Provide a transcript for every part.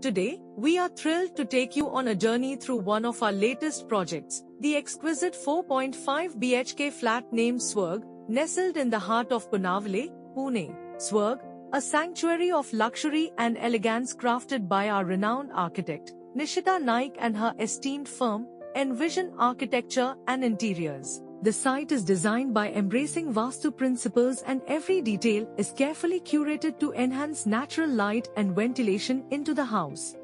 today, we are thrilled to take you on a journey through one of our latest projects, the exquisite 4.5 BHK flat named Swarg, nestled in the heart of Punavale, Pune. Swarg, a sanctuary of luxury and elegance crafted by our renowned architect, Nishita Naik, and her esteemed firm, Envision Architecture and Interiors. The site is designed by embracing Vastu principles, and every detail is carefully curated to enhance natural light and ventilation into the house.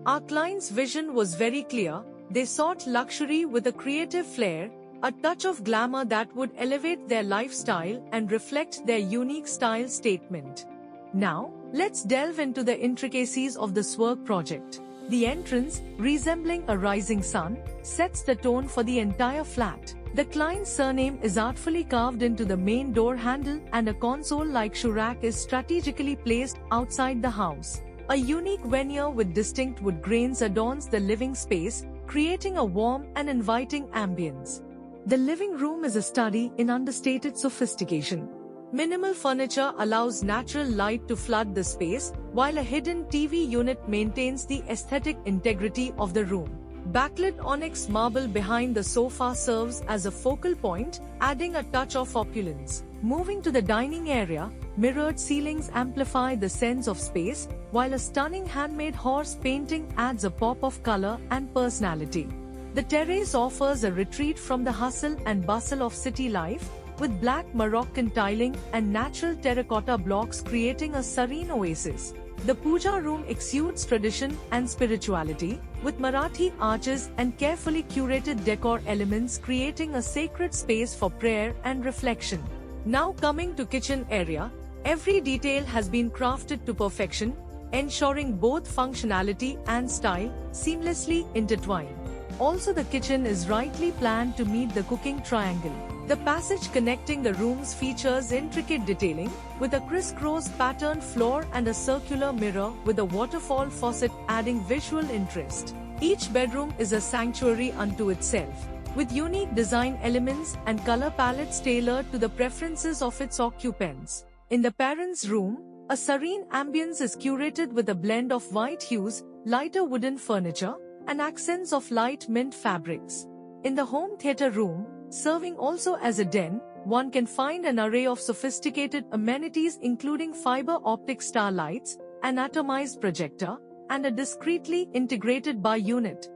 Our client's vision was very clear. They sought luxury with a creative flair, a touch of glamour that would elevate their lifestyle and reflect their unique style statement. Now, let's delve into the intricacies of the Swarg project. The entrance, resembling a rising sun, sets the tone for the entire flat. The client's surname is artfully carved into the main door handle, and a console-like shurack is strategically placed outside the house. A unique veneer with distinct wood grains adorns the living space, creating a warm and inviting ambience. The living room is a study in understated sophistication. Minimal furniture allows natural light to flood the space, while a hidden TV unit maintains the aesthetic integrity of the room. Backlit onyx marble behind the sofa serves as a focal point, adding a touch of opulence. Moving to the dining area, mirrored ceilings amplify the sense of space, while a stunning handmade horse painting adds a pop of color and personality. The terrace offers a retreat from the hustle and bustle of city life, with black Moroccan tiling and natural terracotta blocks creating a serene oasis. The puja room exudes tradition and spirituality, with Marathi arches and carefully curated decor elements creating a sacred space for prayer and reflection. Now coming to kitchen area, every detail has been crafted to perfection, ensuring both functionality and style seamlessly intertwine. Also, the kitchen is rightly planned to meet the cooking triangle. The passage connecting the rooms features intricate detailing, with a crisscross patterned floor and a circular mirror with a waterfall faucet adding visual interest. Each bedroom is a sanctuary unto itself, with unique design elements and color palettes tailored to the preferences of its occupants. In the parents' room, a serene ambience is curated with a blend of white hues, lighter wooden furniture, and accents of light mint fabrics. In the home theater room, serving also as a den, one can find an array of sophisticated amenities including fiber optic star lights, an atomized projector, and a discreetly integrated bar unit.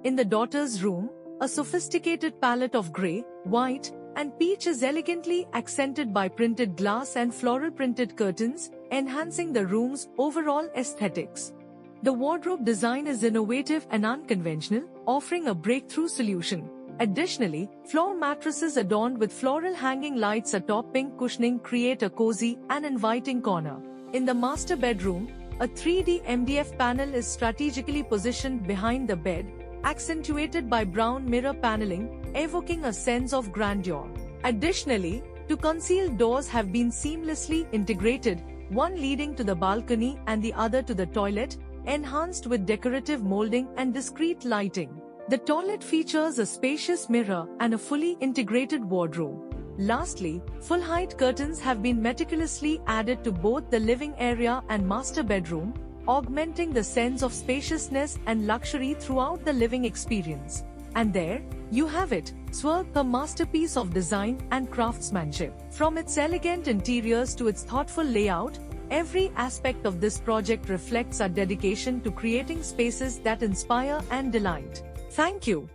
In the daughter's room, a sophisticated palette of grey, white, and peach is elegantly accented by printed glass and floral printed curtains, enhancing the room's overall aesthetics. The wardrobe design is innovative and unconventional, offering a breakthrough solution. Additionally, floor mattresses adorned with floral hanging lights atop pink cushioning create a cozy and inviting corner. In the master bedroom, a 3D MDF panel is strategically positioned behind the bed, accentuated by brown mirror paneling, evoking a sense of grandeur. Additionally, two concealed doors have been seamlessly integrated, one leading to the balcony and the other to the toilet, enhanced with decorative molding and discreet lighting. The toilet features a spacious mirror and a fully integrated wardrobe. Lastly, full-height curtains have been meticulously added to both the living area and master bedroom, augmenting the sense of spaciousness and luxury throughout the living experience. And there, you have it, Swarg, a masterpiece of design and craftsmanship. From its elegant interiors to its thoughtful layout, every aspect of this project reflects our dedication to creating spaces that inspire and delight. Thank you.